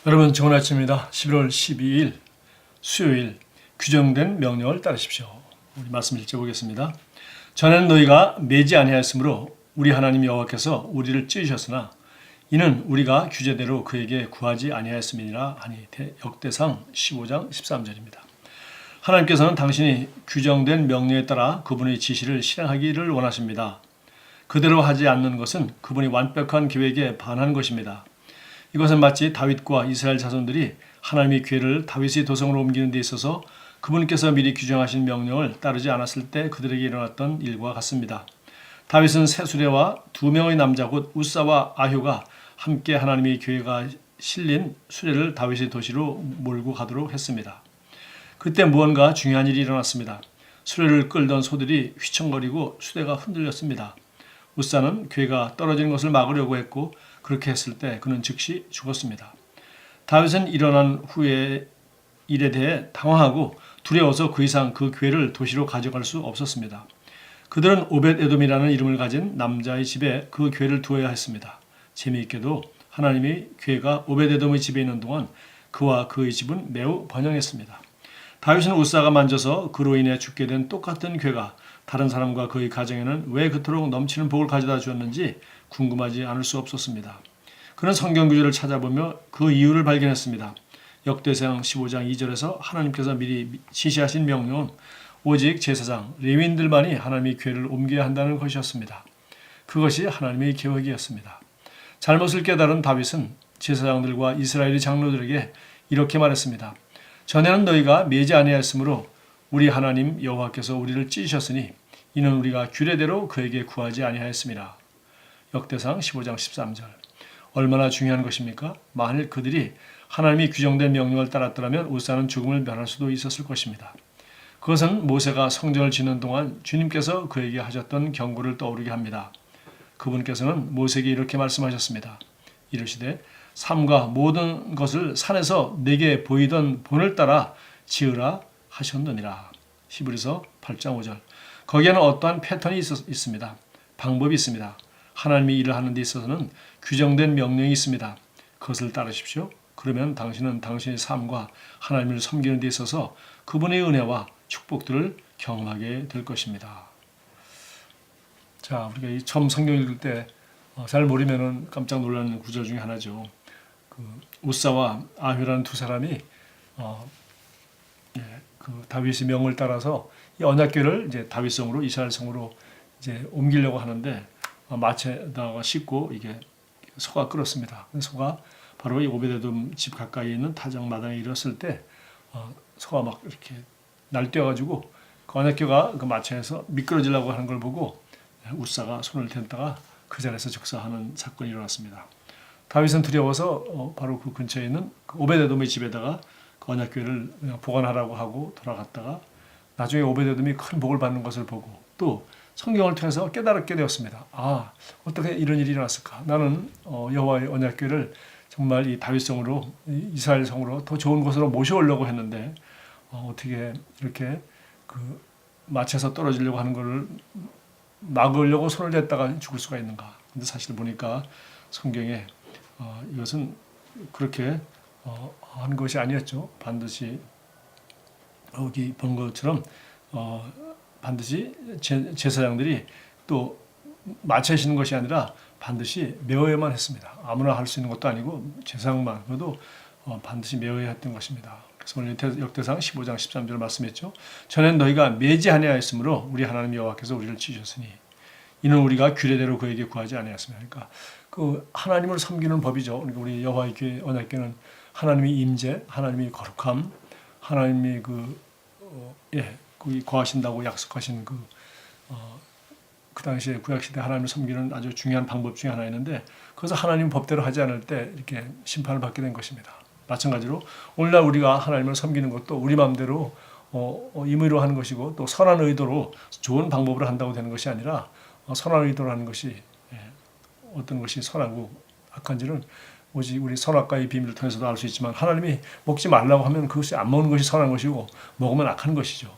여러분 좋은 아침입니다. 11월 12일 수요일 규정된 명령을 따르십시오. 우리 말씀 읽어보겠습니다. 전에는 너희가 매지 아니하였으므로 우리 하나님 여호와께서 우리를 찢으셨으나 이는 우리가 규제대로 그에게 구하지 아니하였음이니라 하니 역대상 15장 13절입니다. 하나님께서는 당신이 규정된 명령에 따라 그분의 지시를 실행하기를 원하십니다. 그대로 하지 않는 것은 그분이 완벽한 계획에 반하는 것입니다. 이것은 마치 다윗과 이스라엘 자손들이 하나님의 괴를 다윗의 도성으로 옮기는 데 있어서 그분께서 미리 규정하신 명령을 따르지 않았을 때 그들에게 일어났던 일과 같습니다. 다윗은 세 수레와 두 명의 남자 곧 우사와 아효가 함께 하나님의 괴가 실린 수레를 다윗의 도시로 몰고 가도록 했습니다. 그때 무언가 중요한 일이 일어났습니다. 수레를 끌던 소들이 휘청거리고 수레가 흔들렸습니다. 우사는 괴가 떨어지는 것을 막으려고 했고 그렇게 했을 때 그는 즉시 죽었습니다. 다윗은 일어난 후에 일에 대해 당황하고 두려워서 그 이상 그 괴를 도시로 가져갈 수 없었습니다. 그들은 오벳에돔이라는 이름을 가진 남자의 집에 그 괴를 두어야 했습니다. 재미있게도 하나님의 괴가 오벳에돔의 집에 있는 동안 그와 그의 집은 매우 번영했습니다. 다윗은 우사가 만져서 그로 인해 죽게 된 똑같은 괴가 다른 사람과 그의 가정에는 왜 그토록 넘치는 복을 가져다 주었는지 궁금하지 않을 수 없었습니다. 그는 성경 구절을 찾아보며 그 이유를 발견했습니다. 역대상 15장 2절에서 하나님께서 미리 지시하신 명령은 오직 제사장, 레위인들만이 하나님의 궤를 옮겨야 한다는 것이었습니다. 그것이 하나님의 계획이었습니다. 잘못을 깨달은 다윗은 제사장들과 이스라엘의 장로들에게 이렇게 말했습니다. 전에는 너희가 매지 아니하였으므로 우리 하나님 여호와께서 우리를 찢으셨으니 이는 우리가 규례대로 그에게 구하지 아니하였습니다. 역대상 15장 13절. 얼마나 중요한 것입니까? 만일 그들이 하나님이 규정된 명령을 따랐더라면 우사는 죽음을 면할 수도 있었을 것입니다. 그것은 모세가 성전을 짓는 동안 주님께서 그에게 하셨던 경고를 떠오르게 합니다. 그분께서는 모세에게 이렇게 말씀하셨습니다. 이르시되 삶과 모든 것을 산에서 내게 보이던 본을 따라 지으라 하셨느니라. 히브리서 8장 5절. 거기에는 어떠한 패턴이 있습니다. 방법이 있습니다. 하나님이 일을 하는 데 있어서는 규정된 명령이 있습니다. 그것을 따르십시오. 그러면 당신은 당신의 삶과 하나님을 섬기는 데 있어서 그분의 은혜와 축복들을 경험하게 될 것입니다. 자, 우리가 이 처음 성경 읽을 때 잘 모르면은 깜짝 놀라는 구절 중에 하나죠. 그 우사와 아효라는 두 사람이 그 다윗의 명을 따라서 이 언약궤를 이제 다윗성으로 이스라엘 성으로 이제 옮기려고 하는데 마체에다가 싣고 이게 소가 끌었습니다. 소가 바로 이 오벳에돔 집 가까이 있는 타작 마당에 이르렀을 때 소가 막 이렇게 날뛰어가지고 그 언약궤가 그 마체에서 미끄러지려고 하는 걸 보고 우사가 손을 댔다가 그 자리에서 즉사하는 사건이 일어났습니다. 다윗은 두려워서 바로 그 근처에 있는 그 오벳에돔의 집에다가 그 언약궤를 보관하라고 하고 돌아갔다가 나중에 오벳에돔이 큰 복을 받는 것을 보고 또 성경을 통해서 깨달게 되었습니다. 아, 어떻게 이런 일이 일어났을까? 나는 여호와의 언약궤를 정말 이 다윗성으로 이스라엘 성으로 더 좋은 곳으로 모셔오려고 했는데 어떻게 이렇게 그 마치에서 떨어지려고 하는 것을 막으려고 손을 댔다가 죽을 수가 있는가? 근데 사실 보니까 성경에 이것은 그렇게 한 것이 아니었죠. 반드시 여기 본 것처럼 반드시 제사장들이 또 마치시는 것이 아니라 반드시 메어야만 했습니다. 아무나 할 수 있는 것도 아니고 제사장만 그래도 반드시 메어야 했던 것입니다. 그래서 오늘 역대상 15장 13절 말씀했죠. 전엔 너희가 매지 아니하였으므로 우리 하나님 여호와께서 우리를 찢으셨으니 이는 우리가 규례대로 그에게 구하지 아니하였습니다. 그러니까 그 하나님을 섬기는 법이죠. 그러니까 우리 여호와의 궤 언약궤는 하나님의 임재, 하나님의 거룩함, 하나님이 거기 거하신다고 약속하신 그 당시에 구약시대 하나님을 섬기는 아주 중요한 방법 중에 하나였는데 그것을 하나님 법대로 하지 않을 때 이렇게 심판을 받게 된 것입니다. 마찬가지로 오늘날 우리가 하나님을 섬기는 것도 우리 마음대로 임의로 하는 것이고 또 선한 의도로 좋은 방법으로 한다고 되는 것이 아니라 선한 의도로 하는 것이 어떤 것이 선하고 악한지는 오직 우리 선악과의 비밀을 통해서도 알 수 있지만 하나님이 먹지 말라고 하면 그것이 안 먹는 것이 선한 것이고 먹으면 악한 것이죠.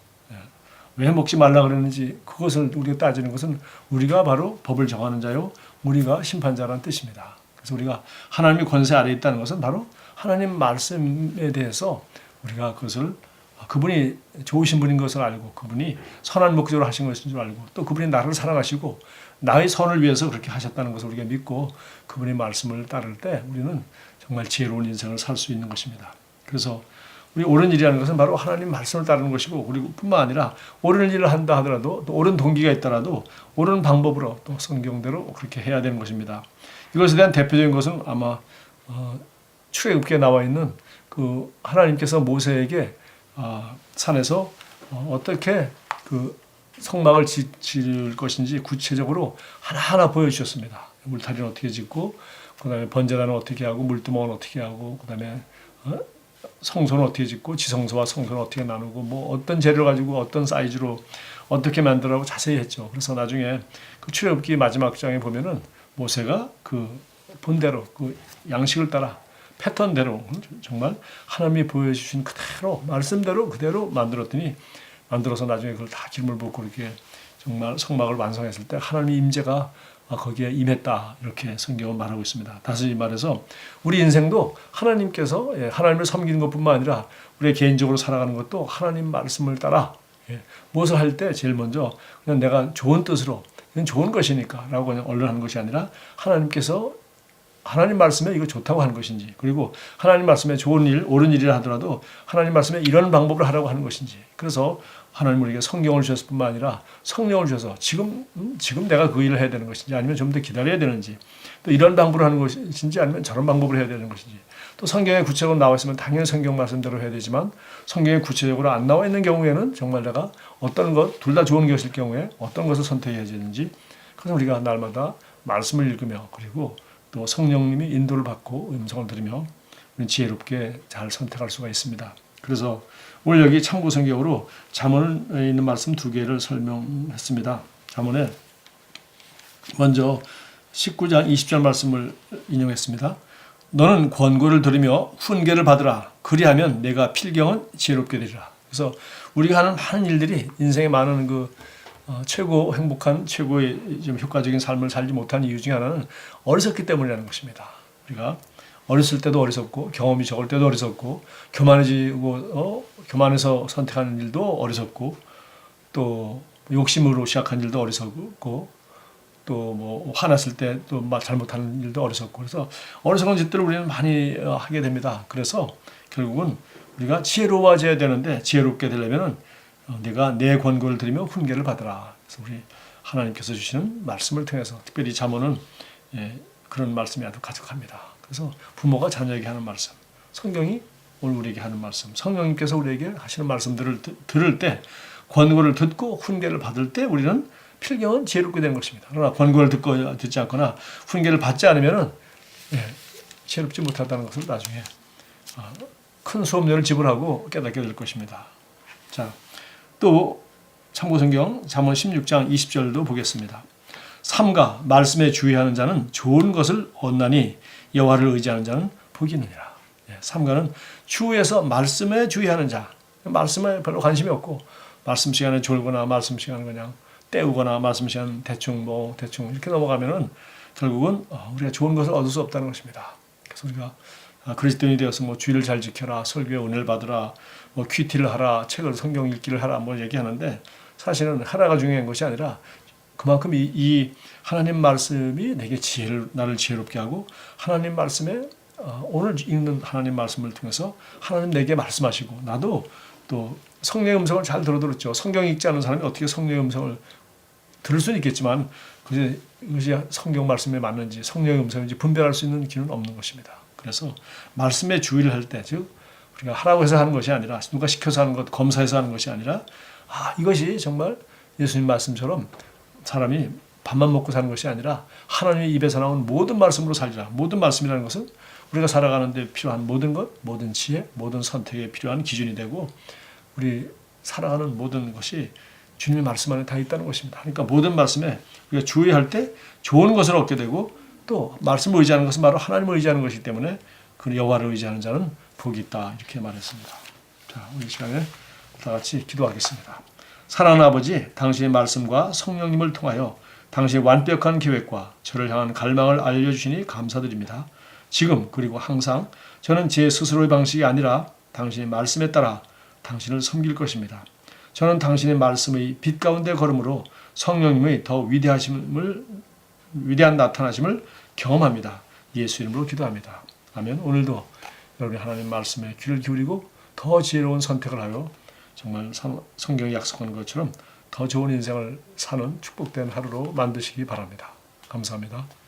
왜 먹지 말라 그랬는지 그것을 우리가 따지는 것은 우리가 바로 법을 정하는 자요 우리가 심판자라는 뜻입니다. 그래서 우리가 하나님의 권세 아래에 있다는 것은 바로 하나님 말씀에 대해서 우리가 그것을 그분이 좋으신 분인 것을 알고 그분이 선한 목적으로 하신 것인 줄 알고 또 그분이 나를 사랑하시고 나의 선을 위해서 그렇게 하셨다는 것을 우리가 믿고 그분의 말씀을 따를 때 우리는 정말 지혜로운 인생을 살 수 있는 것입니다. 그래서 우리 옳은 일이라는 것은 바로 하나님 말씀을 따르는 것이고 그리고 뿐만 아니라 옳은 일을 한다 하더라도 또 옳은 동기가 있더라도 옳은 방법으로 또 성경대로 그렇게 해야 되는 것입니다. 이것에 대한 대표적인 것은 아마 출애굽기에 나와 있는 그 하나님께서 모세에게 산에서 어떻게 그 성막을 지을 것인지 구체적으로 하나하나 보여주셨습니다. 물타리는 어떻게 짓고 그다음에 번제단은 어떻게 하고 물두멍은 어떻게 하고 그다음에 성소는 어떻게 짓고 지성소와 성소는 어떻게 나누고 뭐 어떤 재료를 가지고 어떤 사이즈로 어떻게 만들라고 자세히 했죠. 그래서 나중에 그 출애굽기 마지막 장에 보면은 모세가 그 본대로 그 양식을 따라 패턴대로 정말 하나님이 보여주신 그대로 말씀대로 그대로 만들어서 나중에 그걸 다 기름을 붓고 이렇게 정말 성막을 완성했을 때 하나님의 임재가 거기에 임했다 이렇게 성경은 말하고 있습니다. 다시 말해서 우리 인생도 하나님께서 하나님을 섬기는 것뿐만 아니라 우리 개인적으로 살아가는 것도 하나님 말씀을 따라 무엇을 할 때 제일 먼저 그냥 내가 좋은 뜻으로 이건 좋은 것이니까 라고 그냥 언론하는 것이 아니라 하나님께서 하나님 말씀에 이거 좋다고 하는 것인지 그리고 하나님 말씀에 좋은 일, 옳은 일이라 하더라도 하나님 말씀에 이런 방법을 하라고 하는 것인지 그래서 하나님 우리에게 성경을 주셨을 뿐만 아니라 성령을 주셔서 지금 내가 그 일을 해야 되는 것인지 아니면 좀 더 기다려야 되는지 또 이런 방법으로 하는 것인지 아니면 저런 방법으로 해야 되는 것인지 또 성경에 구체적으로 나와 있으면 당연히 성경 말씀대로 해야 되지만 성경에 구체적으로 안 나와 있는 경우에는 정말 내가 어떤 것 둘 다 좋은 것일 경우에 어떤 것을 선택해야 되는지 그래서 우리가 날마다 말씀을 읽으며 그리고 또 성령님이 인도를 받고 음성을 들으며 우리는 지혜롭게 잘 선택할 수가 있습니다. 그래서 오늘 여기 참고 성경으로 잠언에 있는 말씀 2개를 설명했습니다. 잠언에 먼저 19장 20절 말씀을 인용했습니다. 너는 권고를 들으며 훈계를 받으라. 그리하면 내가 필경은 지혜롭게 되리라. 그래서 우리가 하는 많은 일들이 인생에 많은 최고 행복한 최고의 좀 효과적인 삶을 살지 못한 이유 중에 하나는 어리석기 때문이라는 것입니다. 우리가 어렸을 때도 어리석고 경험이 적을 때도 어리석고 교만해서 선택하는 일도 어리석고 또 욕심으로 시작한 일도 어리석고 또 뭐 화났을 때 또 잘못하는 일도 어리석고 그래서 어리석은 짓들을 우리는 많이 하게 됩니다. 그래서 결국은 우리가 지혜로워져야 되는데 지혜롭게 되려면은 네가 내 권고를 들으며 훈계를 받으라. 그래서 우리 하나님께서 주시는 말씀을 통해서 특별히 잠언은 그런 말씀이 아주 가득합니다. 그래서 부모가 자녀에게 하는 말씀, 성경이 오늘 우리에게 하는 말씀, 성령님께서 우리에게 하시는 말씀들을 들을 때 권고를 듣고 훈계를 받을 때 우리는 필경은 지혜롭게 되는 것입니다. 그러나 권고를 듣지 않거나 훈계를 받지 않으면은 지혜롭지 못하다는 것을 나중에 큰 수업료를 지불하고 깨닫게 될 것입니다. 자, 또 참고성경 잠언 16장 20절도 보겠습니다. 삼가 말씀에 주의하는 자는 좋은 것을 얻나니 여호와를 의지하는 자는 복이 있느니라. 삼가는 주에서 말씀에 주의하는 자, 말씀에 별로 관심이 없고 말씀 시간에 졸거나 말씀 시간에 그냥 때우거나 말씀 시간 대충 이렇게 넘어가면은 결국은 우리가 좋은 것을 얻을 수 없다는 것입니다. 그래서 우리가 그리스도인이 되어서 뭐 주의를 잘 지켜라, 설교에 은혜를 받으라, 뭐 큐티를 하라, 책을 성경 읽기를 하라, 뭐 얘기하는데 사실은 하나가 중요한 것이 아니라 그만큼 이 하나님 말씀이 내게 나를 지혜롭게 하고 하나님 말씀에 오늘 읽는 하나님 말씀을 통해서 하나님 내게 말씀하시고 나도 또 성령의 음성을 잘 들었죠. 성경 읽지 않은 사람이 어떻게 성령의 음성을 들을 수는 있겠지만 그것이 성경 말씀에 맞는지 성령의 음성인지 분별할 수 있는 기회는 없는 것입니다. 그래서 말씀에 주의를 할 때, 즉 우리가 하라고 해서 하는 것이 아니라 누가 시켜서 하는 것, 검사해서 하는 것이 아니라 이것이 정말 예수님 말씀처럼 사람이 밥만 먹고 사는 것이 아니라 하나님의 입에서 나온 모든 말씀으로 살리라. 모든 말씀이라는 것은 우리가 살아가는 데 필요한 모든 것, 모든 지혜, 모든 선택에 필요한 기준이 되고 우리 살아가는 모든 것이 주님의 말씀 안에 다 있다는 것입니다. 그러니까 모든 말씀에 우리가 주의할 때 좋은 것을 얻게 되고 또 말씀을 의지하는 것은 바로 하나님을 의지하는 것이기 때문에 그 여호와를 의지하는 자는 복이 있다 이렇게 말했습니다. 자, 우리 시간에 다 같이 기도하겠습니다. 사랑하는 아버지, 당신의 말씀과 성령님을 통하여 당신의 완벽한 계획과 저를 향한 갈망을 알려주시니 감사드립니다. 지금 그리고 항상 저는 제 스스로의 방식이 아니라 당신의 말씀에 따라 당신을 섬길 것입니다. 저는 당신의 말씀의 빛 가운데 걸음으로 성령님의 더 위대한 나타나심을 경험합니다. 예수 이름으로 기도합니다. 아멘. 오늘도 여러분이 하나님 말씀에 귀를 기울이고 더 지혜로운 선택을 하여 정말 성경이 약속하는 것처럼 더 좋은 인생을 사는 축복된 하루로 만드시기 바랍니다. 감사합니다.